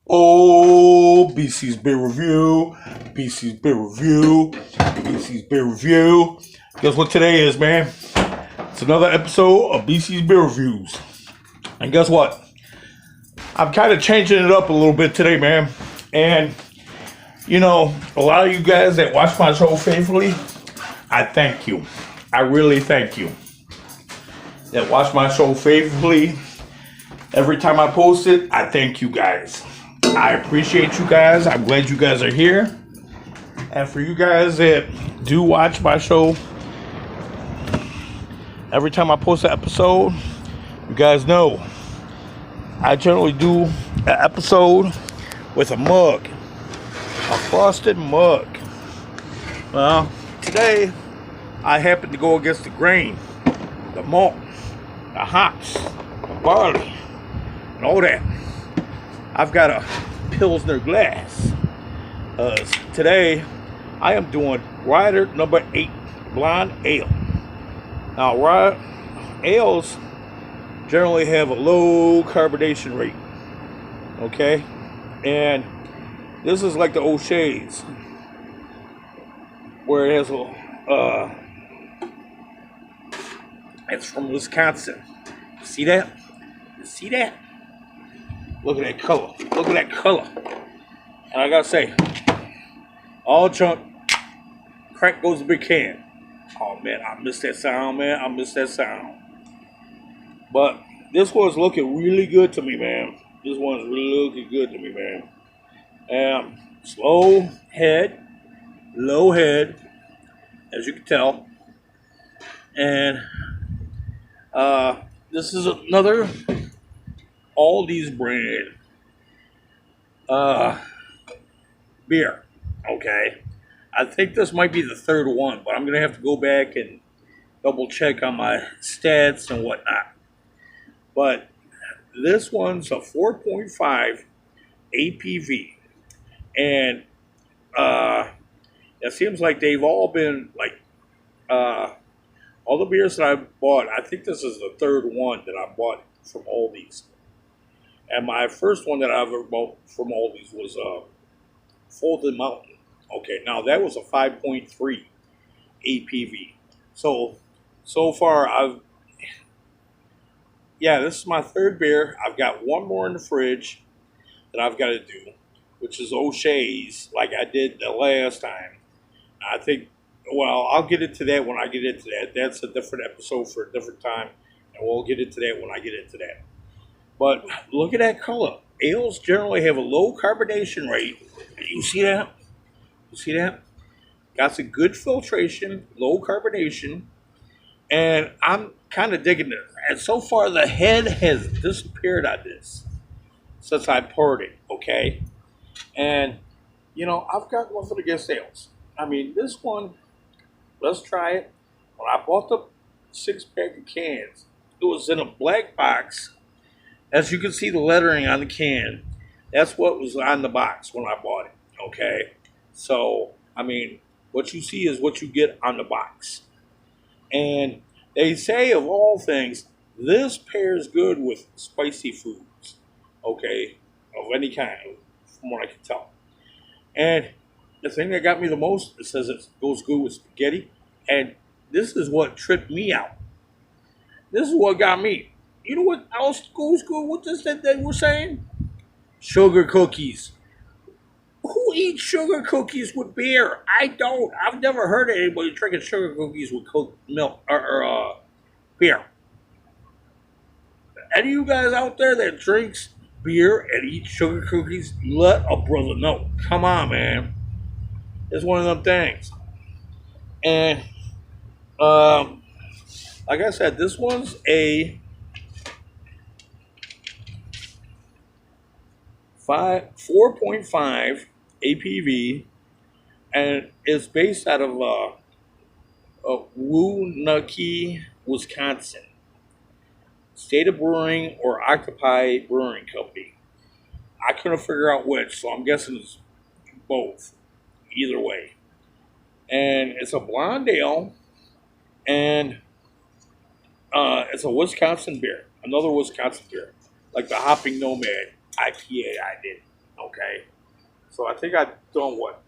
Oh, BC's Beer Review, BC's Beer Review, BC's Beer Review. Guess what today is, man? It's another episode of BC's Beer Reviews. And guess what? I'm kind of changing it up a little bit today, man. And, you know, a lot of you guys that watch my show faithfully, I thank you. I really thank you. That watch my show faithfully. Every time I post it, I thank you guys. I appreciate you guys. I'm glad you guys are here. And for you guys that do watch my show, every time I post an episode, you guys know I generally do an episode with a mug, a frosted mug. Well, today I happen to go against the grain, the malt, the hops, the barley, and all that. I've got a Pilsner glass. Today, I am doing Ryder number 8 Blonde Ale. Now, ales generally have a low carbonation rate. Okay? And this is like the O'Shea's, where it has a, it's from Wisconsin. See that? You see that? Look at that color. Look at that color. And I gotta say, all junk, crack goes the big can. Oh man, I miss that sound, man. I miss that sound. But this one's looking really good to me, man. This one's really looking good to me, man. Slow head, low head, as you can tell. And this is another Aldi's brand beer. Okay, I think this might be the third one, but I'm gonna have to go back and double check on my stats and whatnot. But this one's a 4.5 APV, and it seems like they've all been like all the beers that I bought. I think this is the third one that I bought from Aldi's. And my first one that I ever bought from Aldi's was Folded Mountain. Okay, now that was a 5.3 APV. So far this is my third beer. I've got one more in the fridge that I've got to do, which is O'Shea's, like I did the last time. I think, well, I'll get into that when I get into that. That's a different episode for a different time, and we'll get into that when I get into that. But look at that color. Ales generally have a low carbonation rate. You see that? You see that? Got some good filtration, low carbonation, and I'm kind of digging it. And so far, the head has disappeared on this since I poured it, okay? And, you know, I've got nothing against ales. I mean, this one, let's try it. When I bought the 6-pack of cans, it was in a black box. As you can see the lettering on the can, that's what was on the box when I bought it, okay? So, I mean, what you see is what you get on the box. And they say, of all things, this pairs good with spicy foods, okay, of any kind, from what I can tell. And the thing that got me the most, it says it goes good with spaghetti, and this is what tripped me out. This is what got me. You know what else goes good with this that they were saying? Sugar cookies. Who eats sugar cookies with beer? I don't. I've never heard of anybody drinking sugar cookies with milk or beer. Any of you guys out there that drinks beer and eats sugar cookies, let a brother know. Come on, man. It's one of them things. And like I said, this one's a 4.5 APV, and it's based out of Woonaki, Wisconsin. State of Brewing or Octopi Brewing Company. I couldn't figure out which, so I'm guessing it's both. Either way. And it's a blonde ale, and it's a Wisconsin beer. Another Wisconsin beer. Like the Hopping Nomad IPA I did. Okay, so I think I've done what?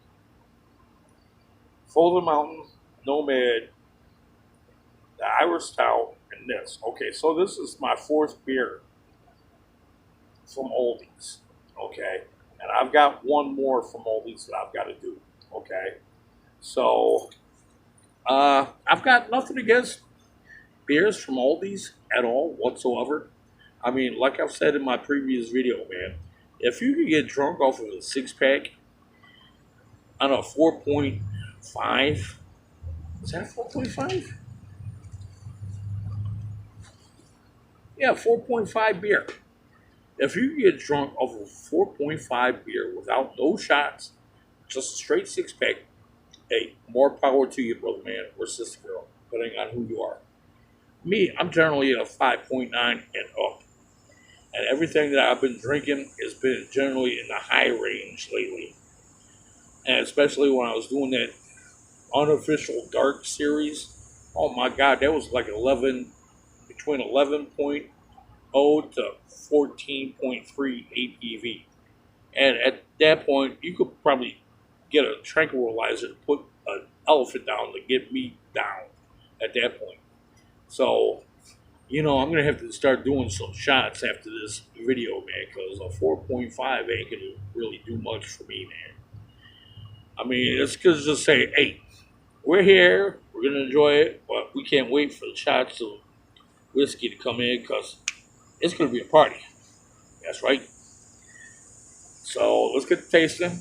Folder Mountain, Nomad, the Irish Stout, and this. Okay, so this is my fourth beer from Oldies. Okay, and I've got one more from Oldies that I've got to do. Okay, so I've got nothing against beers from Oldies at all whatsoever. I mean, like I've said in my previous video, man, if you can get drunk off of a six pack on a 4.5, is that 4.5? Yeah, 4.5 beer. If you can get drunk off of 4.5 beer without no shots, just a straight six pack, hey, more power to you, brother man or sister girl, depending on who you are. Me, I'm generally a 5.9 and up. And everything that I've been drinking has been generally in the high range lately. And especially when I was doing that unofficial dark series, oh my god, that was like 11, between 11.0 to 14.3 APV. And at that point, you could probably get a tranquilizer to put an elephant down to get me down at that point. So, I'm going to have to start doing some shots after this video, man, because a 4.5 ain't going to really do much for me, man. I mean, it's going to just say, hey, we're here, we're going to enjoy it, but we can't wait for the shots of whiskey to come in because it's going to be a party. That's right. So let's get the tasting.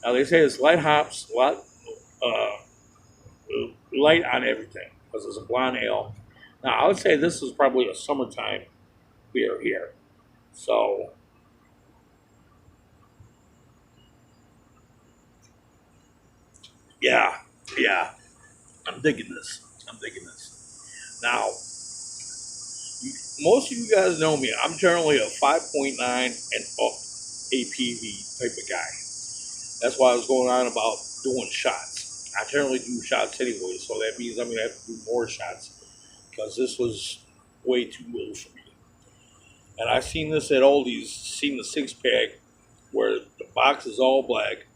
Now, they say it's light hops, uh, light on everything because it's a blonde ale. Now, I would say this is probably a summertime beer here. So, yeah, yeah, I'm digging this. I'm digging this. Now, most of you guys know me. I'm generally a 5.9 and up APV type of guy. That's why I was going on about doing shots. I generally do shots anyway, so that means I'm going to have to do more shots because this was way too low for me. And I seen this at Aldi's, seen the six pack where the box is all black.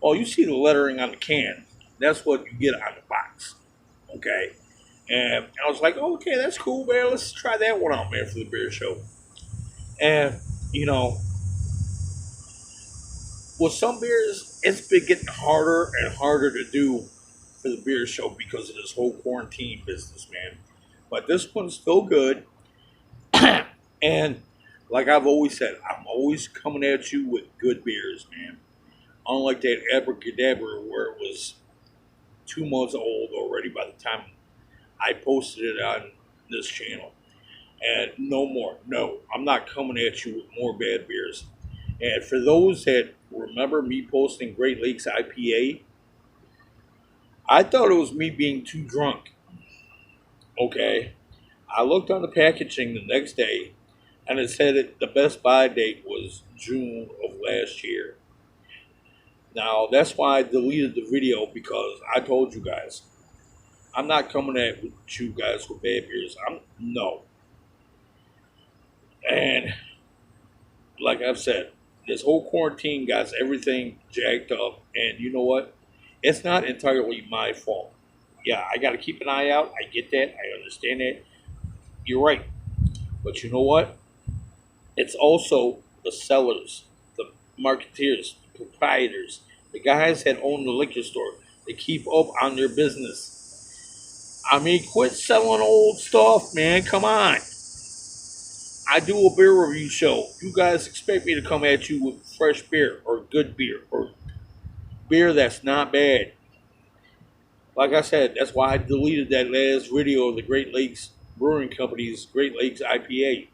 Oh, you see the lettering on the can. That's what you get on the box. Okay. And I was like, oh, okay, that's cool, man. Let's try that one out, man, for the beer show. And, you know, with some beers, it's been getting harder and harder to do for the beer show because of this whole quarantine business, man. But this one's still good. And like I've always said, I'm always coming at you with good beers, man. Unlike that Abracadabra where it was 2 months old already by the time I posted it on this channel. And no more. No, I'm not coming at you with more bad beers. And for those that remember me posting Great Lakes IPA, I thought it was me being too drunk. Okay. I looked on the packaging the next day and it said that the best buy date was June of last year. Now, that's why I deleted the video because I told you guys, I'm not coming at you guys with bad beers. No. And like I've said, this whole quarantine got everything jacked up. And you know what? It's not entirely my fault. Yeah, I got to keep an eye out. I get that. I understand that. You're right. But you know what? It's also the sellers, the marketeers, the proprietors, the guys that own the liquor store. They keep up on their business. I mean, quit selling old stuff, man. Come on. I do a beer review show. You guys expect me to come at you with fresh beer or good beer or beer that's not bad. Like I said, that's why I deleted that last video of the Great Lakes Brewing Company's Great Lakes IPA.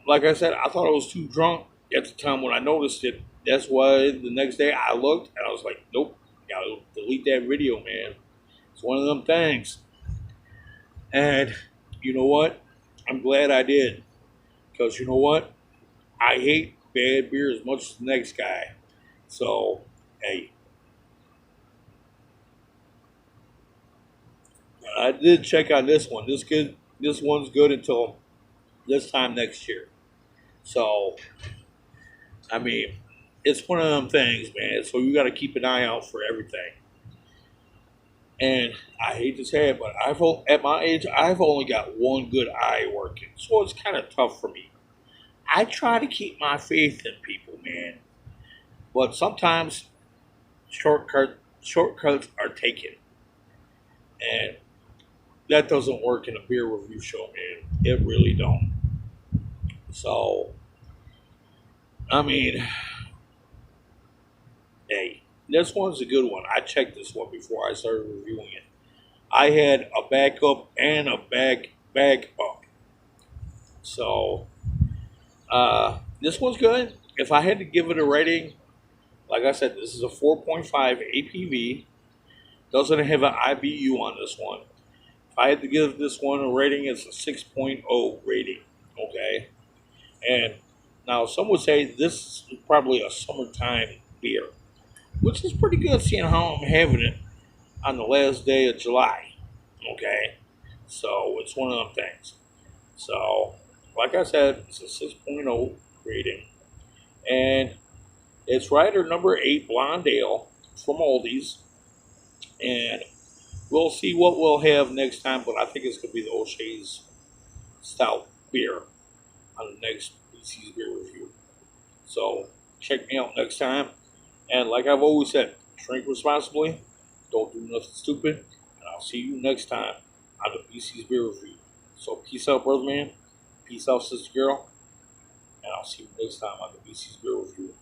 Like I said, I thought I was too drunk at the time when I noticed it. That's why the next day I looked and I was like, nope, gotta delete that video, man. It's one of them things. And you know what? I'm glad I did. Because you know what? I hate bad beer as much as the next guy. So, hey. I did check on this one. This one's good until this time next year. So, I mean, it's one of them things, man. So you got to keep an eye out for everything. And I hate to say it, but at my age, I've only got one good eye working, so it's kind of tough for me. I try to keep my faith in people, man, but sometimes shortcuts are taken, and that doesn't work in a beer review show, man. It really don't. So, I mean, hey, this one's a good one. I checked this one before I started reviewing it. I had a backup and a bag up. So this one's good. If I had to give it a rating, like I said, this is a 4.5 APV. Doesn't have an IBU on this one. If I had to give this one a rating, it's a 6.0 rating. Okay. And now some would say this is probably a summertime beer, which is pretty good seeing how I'm having it on the last day of July. Okay. So it's one of them things. So, like I said, it's a 6.0 rating. And it's Ryder number 8 Blonde Ale from Aldi's. And we'll see what we'll have next time, but I think it's going to be the O'Shea's Stout beer on the next BC's beer review. So, check me out next time. And like I've always said, drink responsibly, don't do nothing stupid, and I'll see you next time on the BC's beer review. So, peace out, brother man. Peace out, sister girl. And I'll see you next time on the BC's beer review.